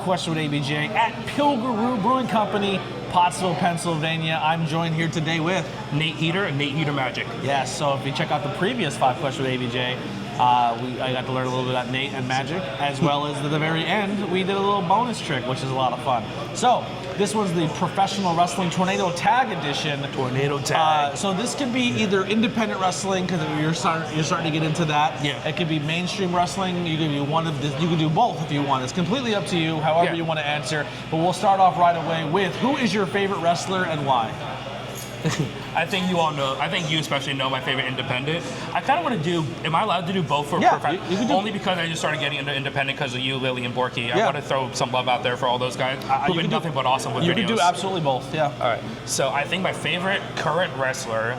question with ABJ at Pilgaroo Brewing Company, Pottsville, Pennsylvania. I'm joined here today with Nate Heater and Nate Heater Magic. Yes, so if you check out the previous 5 questions with ABJ, I got to learn a little bit about Nate and Magic, as well as at the very end, we did a little bonus trick, which is a lot of fun. So, this was the Professional Wrestling Tornado Tag Edition. Tornado Tag. So this could be either independent wrestling, because you're starting to get into that. Yeah. It could be mainstream wrestling. You can do one of this. You can do both if you want. It's completely up to you, however you want to answer. But we'll start off right away with, who is your favorite wrestler and why? I think you all know, I think you especially know my favorite independent. I kind of want to do, am I allowed to do both for you can do, only because I just started getting into independent because of you, Lily, and Borky. I Yeah. want to throw some love out there for all those guys who've been nothing but awesome with videos. You can do absolutely both, yeah. All right, so I think my favorite current wrestler,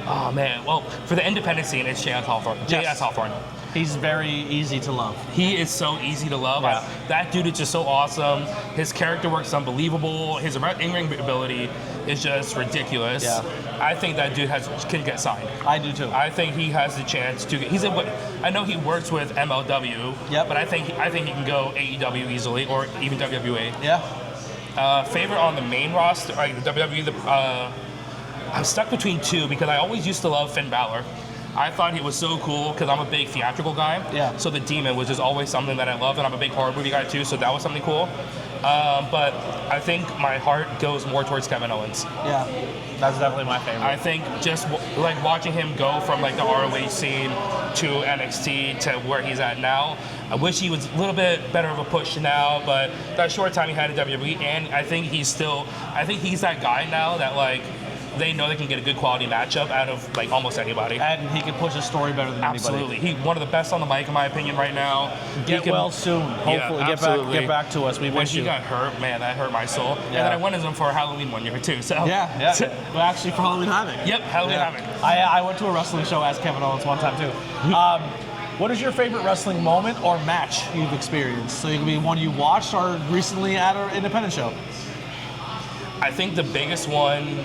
oh man, well, for the independent scene, it's J.S. Hawthorne. Yes. Hawthorne. He's very easy to love. He is so easy to love. Yeah. That dude is just so awesome. His character work's unbelievable. His in-ring ability is just ridiculous. Yeah. I think that dude can get signed. I do too. I think he has the chance to get. I know he works with MLW. Yep. But I think he can go AEW easily, or even WWE. Yeah. Favorite on the main roster, like the WWE. I'm stuck between two because I always used to love Finn Balor. I thought he was so cool because I'm a big theatrical guy. Yeah. So the Demon was just always something that I loved, and I'm a big horror movie guy too, so that was something cool. But I think my heart goes more towards Kevin Owens. Yeah, that's definitely my favorite. I think just like watching him go from like the ROH scene to NXT to where he's at now, I wish he was a little bit better of a push now, but that short time he had at WWE, and I think he's that guy now that like, they know they can get a good quality matchup out of like almost anybody. And he can push a story better than Absolutely. anybody. He's one of the best on the mic in my opinion right now. Get well soon. Hopefully, get back to us. We When wish he you. got hurt, man, that hurt my soul. Yeah. And then I went as him for Halloween one year too. So Yeah. Well, actually, for Halloween Havoc. Yep, Halloween Havoc. I went to a wrestling show as Kevin Owens one time too. What is your favorite wrestling moment or match you've experienced? So it could be one you watched or recently at an independent show. I think the biggest one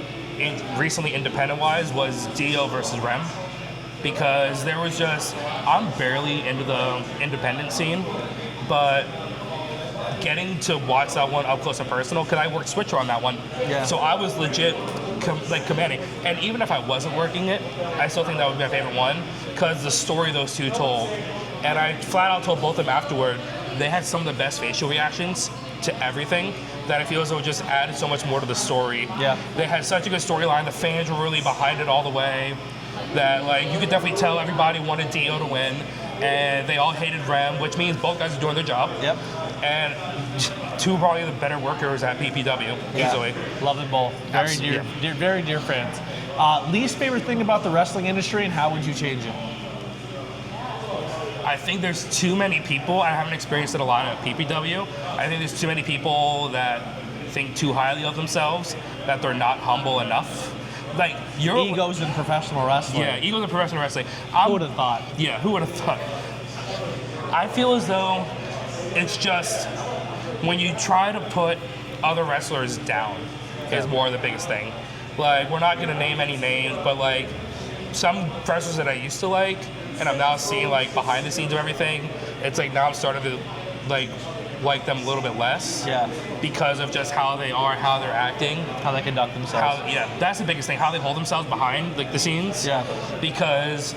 recently independent-wise was Dio versus Rem, because there was just, I'm barely into the independent scene, but getting to watch that one up close and personal, because I worked Switcher on that one, so I was legit commanding. And even if I wasn't working it, I still think that would be my favorite one, because the story those two told, and I flat out told both of them afterward, they had some of the best facial reactions to everything that I feel as though it just added so much more to the story. Yeah. They had such a good storyline. The fans were really behind it all the way. That like you could definitely tell everybody wanted Dio to win, and they all hated Rem, which means both guys are doing their job. Yep. And two probably the better workers at PPW easily. Love them both. Very dear friends. Least favorite thing about the wrestling industry, and how would you change it? I think there's too many people. I haven't experienced it a lot at PPW. I think there's too many people that think too highly of themselves, that they're not humble enough. Like egos in professional wrestling. Yeah, egos in professional wrestling. Who would have thought? Yeah, who would have thought? I feel as though it's just when you try to put other wrestlers down is more the biggest thing. Like, we're not gonna name any names, but like some wrestlers that I used to like, and I'm now seeing like behind the scenes of everything, it's like now I'm starting to like them a little bit less. Yeah. Because of just how they are, how they're acting. How they conduct themselves. That's the biggest thing, how they hold themselves behind like the scenes. Yeah. Because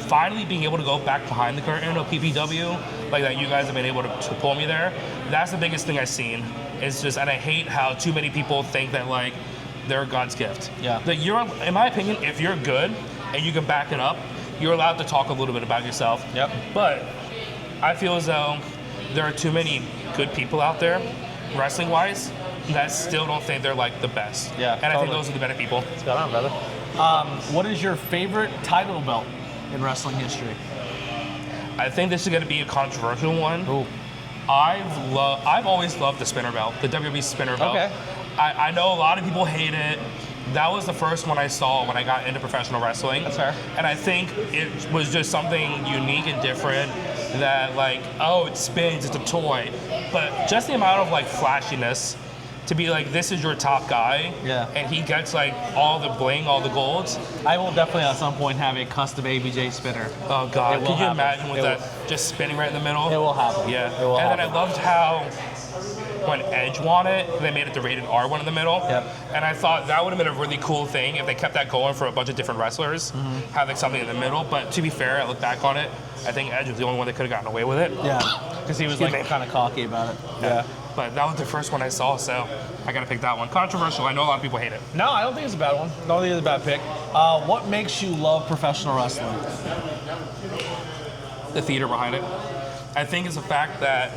finally being able to go back behind the curtain of PPW, like that you guys have been able to pull me there, that's the biggest thing I've seen. It's just, and I hate how too many people think that like they're God's gift. Yeah. That in my opinion, if you're good and you can back it up, you're allowed to talk a little bit about yourself. Yep. But I feel as though there are too many good people out there, wrestling-wise, that still don't think they're like the best. Yeah. And I think those are the better people. What's going on, brother? What is your favorite title belt in wrestling history? I think this is going to be a controversial one. Ooh. I've always loved the spinner belt, the WWE spinner belt. Okay. I know a lot of people hate it. That was the first one I saw when I got into professional wrestling. That's fair. And I think it was just something unique and different that like, oh, it spins, it's a toy. But just the amount of like flashiness to be like, this is your top guy, and he gets like all the bling, all the golds. I will definitely at some point have a custom ABJ spinner. Oh God, could you imagine with that just spinning right in the middle? It will happen. Yeah, it will and happen. then I loved how when Edge won it, they made it the rated R one in the middle. Yep. And I thought that would have been a really cool thing if they kept that going for a bunch of different wrestlers, have like something in the middle. But to be fair, I look back on it, I think Edge was the only one that could have gotten away with it. Yeah, because he was like kind of cocky about it. Yeah. But that was the first one I saw, so I gotta pick that one. Controversial, I know a lot of people hate it. No, I don't think it's a bad one. I don't think it's a bad pick. What makes you love professional wrestling? The theater behind it. I think it's the fact that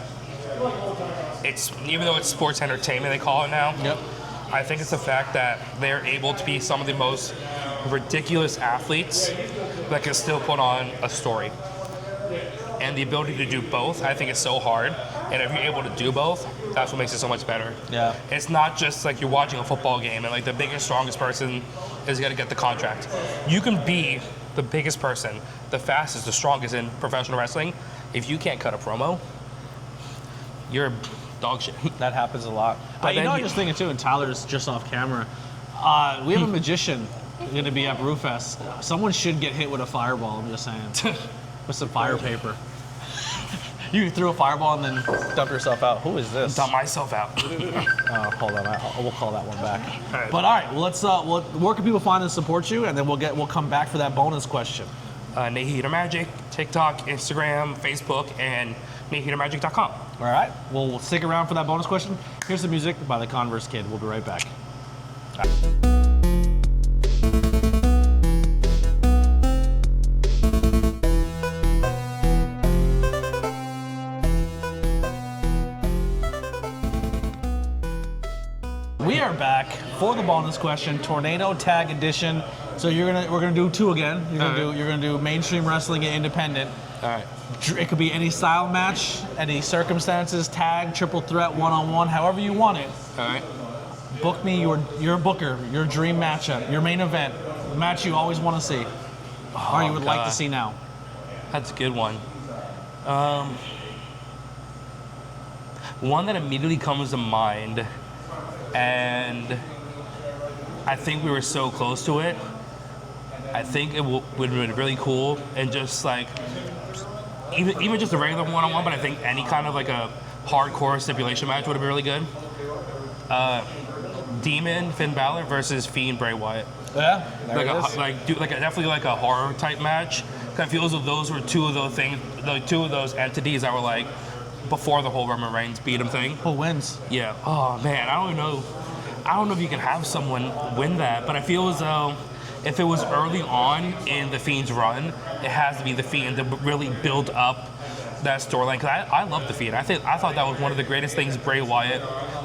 it's, even though it's sports entertainment they call it now, Yep. I think it's the fact that they're able to be some of the most ridiculous athletes that can still put on a story. And the ability to do both, I think, is so hard. And if you're able to do both, that's what makes it so much better. Yeah. It's not just like you're watching a football game and like the biggest, strongest person is gonna get the contract. You can be the biggest person, the fastest, the strongest in professional wrestling. If you can't cut a promo, you're dog shit. That happens a lot. But you know, I'm just thinking too, and Tyler's just off camera. We have a magician going to be at Brewfest. Someone should get hit with a fireball, I'm just saying. With some fire paper. You threw a fireball and then dump yourself out. Who is this? Dump myself out. Oh, hold on. We'll call that one back. All right. But all right, well, let's. Where can people find and support you? And then we'll come back for that bonus question. Nate Heater Magic, TikTok, Instagram, Facebook, and NateHeaterMagic.com. All right. Well, we'll stick around for that bonus question. Here's the music by the Converse Kid. We'll be right back. We are back for the bonus question, Tornado Tag Edition. So we're gonna do two again. You're gonna do mainstream wrestling and independent. All right. It could be any style match, any circumstances, tag, triple threat, one-on-one, however you want it. All right. Book me your booker, your dream matchup, your main event, match you always want to see, or you would like to see now. That's a good one. One that immediately comes to mind, and I think we were so close to it. I think it would have been really cool, and just like even just a regular one-on-one, but I think any kind of like a hardcore stipulation match would have been really good. Demon Finn Balor versus Fiend Bray Wyatt. Yeah, Definitely like a horror type match. I feel as though those were two of those entities that were like before the whole Roman Reigns beat him thing. Who wins? Yeah. Oh man, I don't know if you can have someone win that, but I feel as though if it was early on in the Fiend's run, it has to be the Fiend to really build up that storyline. Because I love the Fiend. I thought that was one of the greatest things Bray Wyatt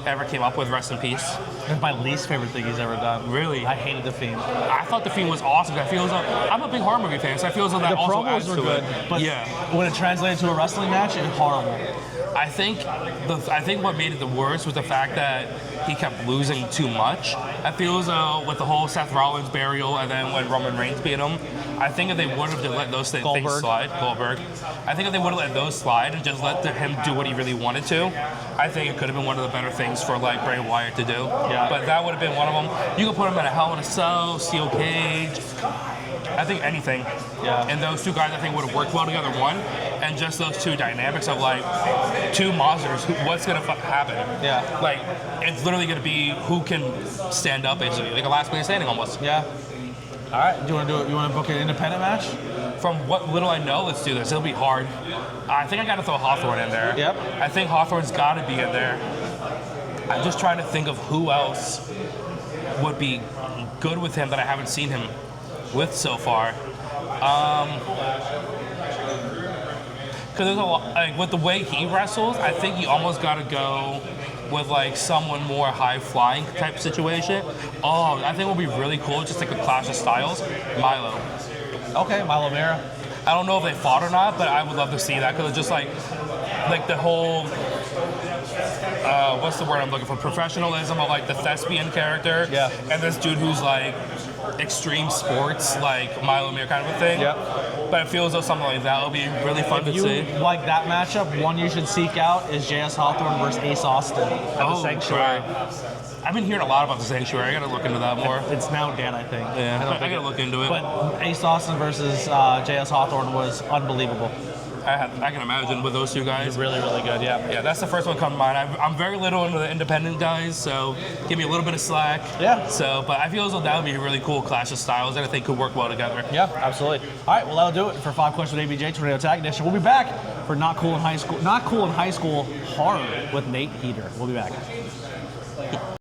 ever came up with. Rest in peace. It's my least favorite thing he's ever done. Really? I hated the Fiend. I thought the Fiend was awesome. I feel as though I'm a big horror movie fan, so I feel as though that The also promos adds were to good, it. but Yeah. when it translated to a wrestling match, it's horrible. I think what made it the worst was the fact that he kept losing too much. I feel as though with the whole Seth Rollins burial and then when Roman Reigns beat him, I think if they would have let those things slide, Goldberg. I think if they would have let those slide and just let him do what he really wanted to, I think it could have been one of the better things for like Bray Wyatt to do. Yeah. But that would have been one of them. You could put him in a Hell in a Cell, Steel Cage. I think anything. Yeah. And those two guys I think would have worked well together, one. And just those two dynamics of like two monsters, what's gonna happen? Yeah. Like it's literally gonna be who can stand up basically, like a last man standing almost. Yeah. All right. Do you want to do it? You want to book an independent match? From what little I know, let's do this. It'll be hard. I think I gotta throw Hawthorne in there. Yep. I think Hawthorne's gotta be in there. I'm just trying to think of who else would be good with him that I haven't seen him with so far. Because there's a lot, like with the way he wrestles, I think you almost got to go with like someone more high flying type situation. Oh, I think it would be really cool, just like a clash of styles. Milo. Okay, Milo Vera. I don't know if they fought or not, but I would love to see that because it's just like the whole. What's the word I'm looking for? Professionalism of like the thespian character. Yeah. And this dude who's like extreme sports, like Milo Mir kind of a thing. Yeah. But it feels as though something like that would be really fun to If you see. like that matchup, one you should seek out is J.S. Hawthorne versus Ace Austin at the Sanctuary. Right. I've been hearing a lot about the Sanctuary. I gotta look into that more. It's now dead, I think. Yeah, I gotta look into it. But Ace Austin versus J.S. Hawthorne was unbelievable. I can imagine with those two guys. Really, really good. Yeah. Yeah, that's the first one come to mind. I'm very little into the independent guys, so give me a little bit of slack. Yeah. So, but I feel as though that would be a really cool clash of styles that I think could work well together. Yeah, absolutely. All right, well that'll do it for 5 Questions with ABJ Tornado Tag Edition. We'll be back for Not Cool in High School horror with Nate Heater. We'll be back.